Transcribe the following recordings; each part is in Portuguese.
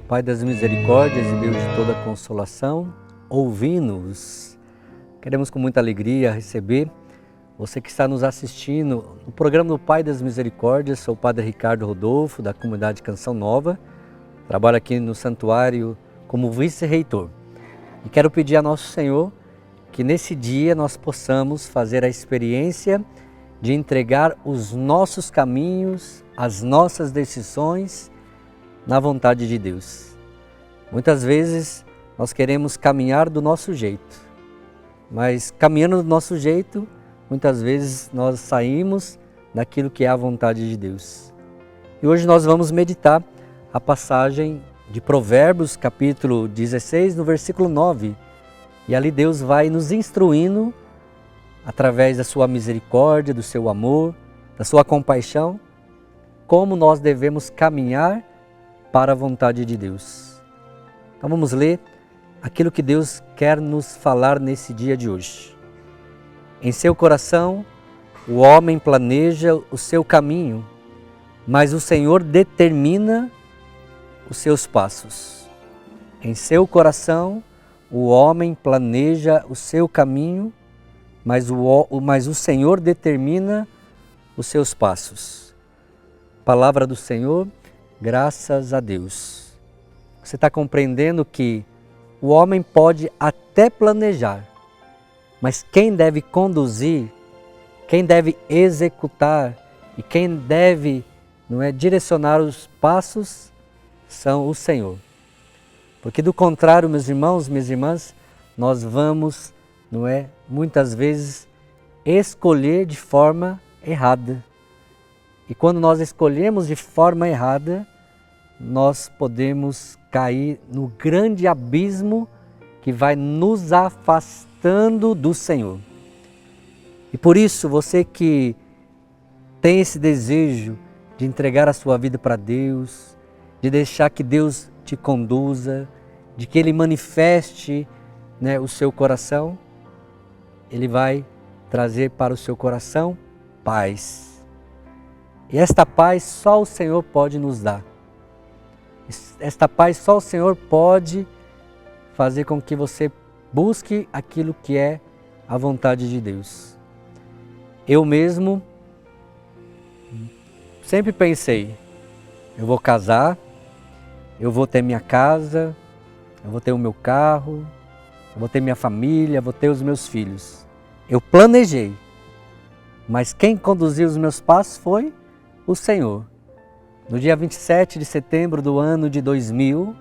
Pai das misericórdias e Deus de toda consolação, ouvi-nos. Queremos com muita alegria receber você que está nos assistindo no programa do Pai das Misericórdias. Sou o Padre Ricardo Rodolfo, da comunidade Canção Nova. Trabalho aqui no santuário como vice-reitor. E quero pedir a Nosso Senhor que nesse dia nós possamos fazer a experiência de entregar os nossos caminhos, as nossas decisões na vontade de Deus. Muitas vezes nós queremos caminhar do nosso jeito, mas caminhando do nosso jeito, muitas vezes nós saímos daquilo que é a vontade de Deus. E hoje nós vamos meditar a passagem de Provérbios, capítulo 16, no versículo 9. E ali Deus vai nos instruindo, através da sua misericórdia, do seu amor, da sua compaixão, como nós devemos caminhar para a vontade de Deus. Então vamos ler aquilo que Deus quer nos falar nesse dia de hoje. Em seu coração, o homem planeja o seu caminho, mas o Senhor determina os seus passos. Em seu coração, o homem planeja o seu caminho, mas o Senhor determina os seus passos. Palavra do Senhor, graças a Deus. Você está compreendendo que o homem pode até planejar, mas quem deve conduzir, quem deve executar e quem deve direcionar os passos são o Senhor. Porque do contrário, meus irmãos, minhas irmãs, nós vamos, muitas vezes escolher de forma errada. E quando nós escolhemos de forma errada, nós podemos cair no grande abismo que vai nos afastando do Senhor. E por isso, você que tem esse desejo de entregar a sua vida para Deus, de deixar que Deus te conduza, de que Ele manifeste o seu coração, Ele vai trazer para o seu coração paz. E esta paz só o Senhor pode nos dar. Esta paz só o Senhor pode fazer com que você busque aquilo que é a vontade de Deus. Eu mesmo sempre pensei, eu vou casar, eu vou ter minha casa, eu vou ter o meu carro, eu vou ter minha família, vou ter os meus filhos. Eu planejei, mas quem conduziu os meus passos foi o Senhor. No dia 27 de setembro do ano de 2000,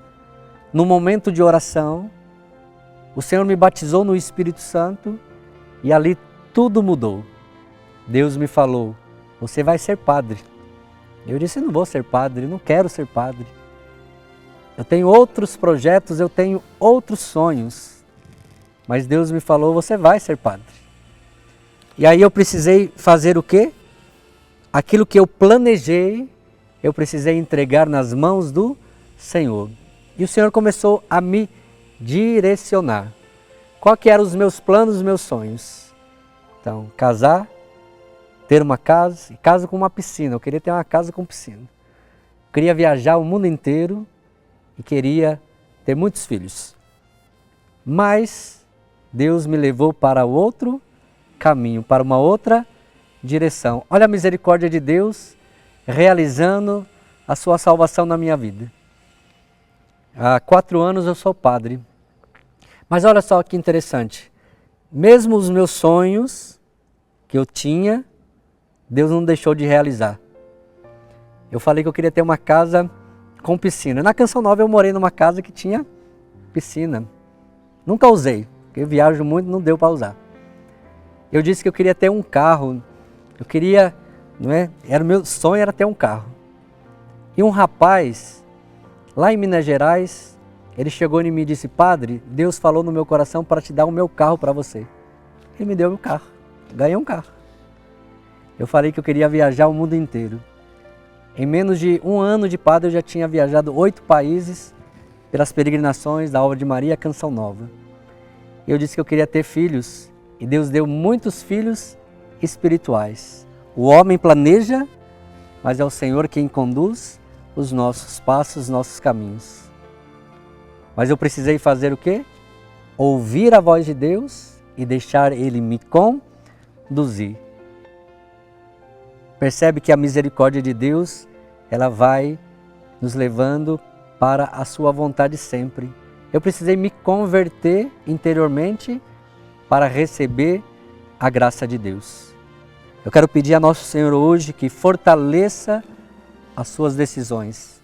no momento de oração, o Senhor me batizou no Espírito Santo e ali tudo mudou. Deus me falou, você vai ser padre. Eu disse, não vou ser padre, não quero ser padre. Eu tenho outros projetos, eu tenho outros sonhos. Mas Deus me falou, você vai ser padre. E aí eu precisei fazer o quê? Aquilo que eu planejei, eu precisei entregar nas mãos do Senhor. E o Senhor começou a me direcionar. Qual que eram os meus planos, os meus sonhos? Então, casar, ter uma casa, e casa com uma piscina. Eu queria ter uma casa com piscina. Eu queria viajar o mundo inteiro e queria ter muitos filhos. Mas Deus me levou para outro caminho, para uma outra direção. Olha a misericórdia de Deus realizando a sua salvação na minha vida. Há 4 anos eu sou padre. Mas olha só que interessante. Mesmo os meus sonhos que eu tinha, Deus não deixou de realizar. Eu falei que eu queria ter uma casa com piscina. Na Canção Nova eu morei numa casa que tinha piscina. Nunca usei, porque eu viajo muito, não deu para usar. Eu disse que eu queria ter um carro. Eu queria, o meu sonho era ter um carro. E um rapaz, lá em Minas Gerais, ele chegou em mim e disse, padre, Deus falou no meu coração para te dar o meu carro para você. Ele me deu o carro, ganhei um carro. Eu falei que eu queria viajar o mundo inteiro. Em menos de 1 ano de padre eu já tinha viajado 8 países pelas peregrinações da obra de Maria Canção Nova. Eu disse que eu queria ter filhos e Deus deu muitos filhos espirituais. O homem planeja, mas é o Senhor quem conduz os nossos passos, os nossos caminhos. Mas eu precisei fazer o quê? Ouvir a voz de Deus e deixar Ele me conduzir. Percebe que a misericórdia de Deus, ela vai nos levando para a sua vontade sempre. Eu precisei me converter interiormente para receber a graça de Deus. Eu quero pedir a Nosso Senhor hoje que fortaleça as suas decisões.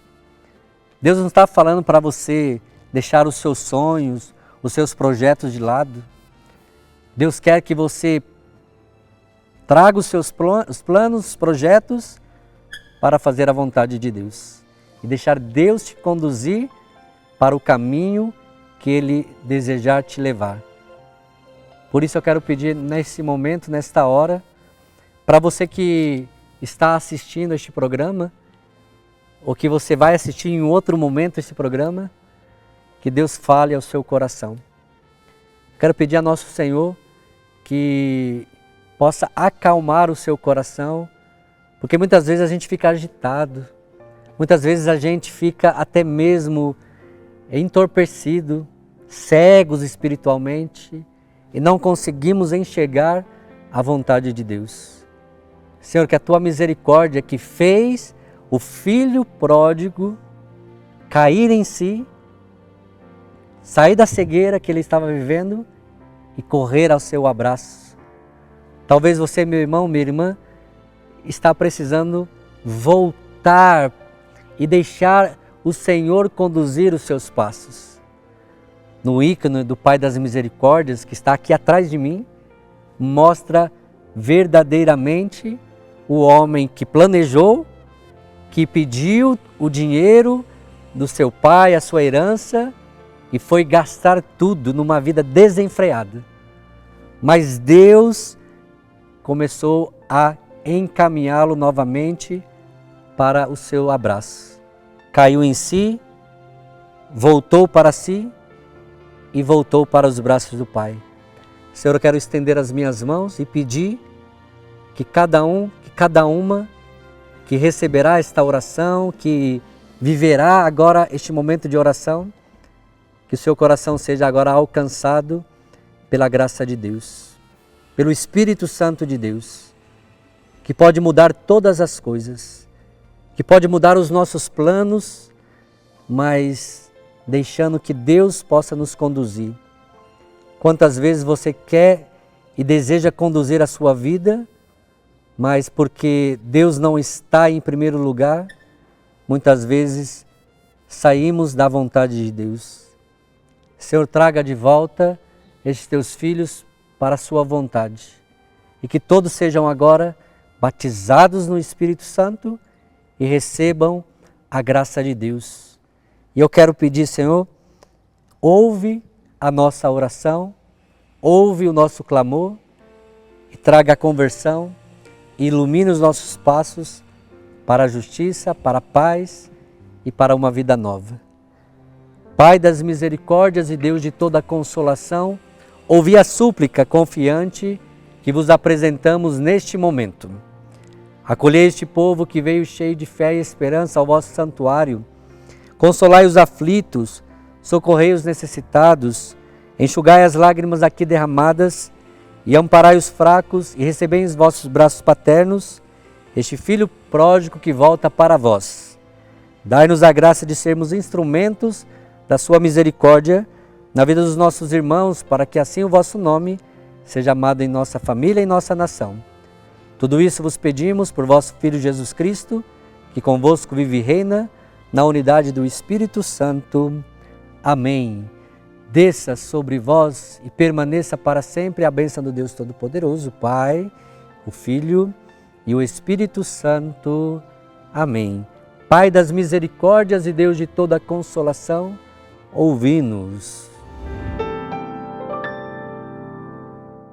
Deus não está falando para você deixar os seus sonhos, os seus projetos de lado. Deus quer que você traga os seus planos, os projetos para fazer a vontade de Deus. E deixar Deus te conduzir para o caminho que Ele desejar te levar. Por isso eu quero pedir nesse momento, nesta hora, para você que está assistindo este programa, ou que você vai assistir em outro momento este programa, que Deus fale ao seu coração. Quero pedir a Nosso Senhor que possa acalmar o seu coração, porque muitas vezes a gente fica agitado, muitas vezes a gente fica até mesmo entorpecido, cegos espiritualmente e não conseguimos enxergar a vontade de Deus. Senhor, que a Tua misericórdia que fez o filho pródigo cair em si, sair da cegueira que ele estava vivendo e correr ao seu abraço. Talvez você, meu irmão, minha irmã, está precisando voltar e deixar o Senhor conduzir os seus passos. No ícone do Pai das Misericórdias, que está aqui atrás de mim, mostra verdadeiramente o homem que planejou, que pediu o dinheiro do seu pai, a sua herança, e foi gastar tudo numa vida desenfreada. Mas Deus começou a encaminhá-lo novamente para o seu abraço. Caiu em si, voltou para si e voltou para os braços do Pai. Senhor, eu quero estender as minhas mãos e pedir que cada uma que receberá esta oração, que viverá agora este momento de oração, que o seu coração seja agora alcançado pela graça de Deus, pelo Espírito Santo de Deus, que pode mudar todas as coisas, que pode mudar os nossos planos, mas deixando que Deus possa nos conduzir. Quantas vezes você quer e deseja conduzir a sua vida, mas porque Deus não está em primeiro lugar, muitas vezes saímos da vontade de Deus. Senhor, traga de volta estes teus filhos para a sua vontade e que todos sejam agora batizados no Espírito Santo e recebam a graça de Deus. E eu quero pedir, Senhor, ouve a nossa oração, ouve o nosso clamor e traga a conversão e ilumine os nossos passos para a justiça, para a paz e para uma vida nova. Pai das misericórdias e Deus de toda consolação, ouvi a súplica confiante que vos apresentamos neste momento. Acolhei este povo que veio cheio de fé e esperança ao vosso santuário. Consolai os aflitos, socorrei os necessitados, enxugai as lágrimas aqui derramadas e amparai os fracos e recebei em vossos braços paternos este filho pródigo que volta para vós. Dai-nos a graça de sermos instrumentos da sua misericórdia na vida dos nossos irmãos, para que assim o vosso nome seja amado em nossa família e nossa nação. Tudo isso vos pedimos por vosso Filho Jesus Cristo, que convosco vive e reina na unidade do Espírito Santo. Amém. Desça sobre vós e permaneça para sempre a bênção do Deus Todo-Poderoso, Pai, o Filho e o Espírito Santo. Amém. Pai das misericórdias e Deus de toda consolação, ouvi-nos.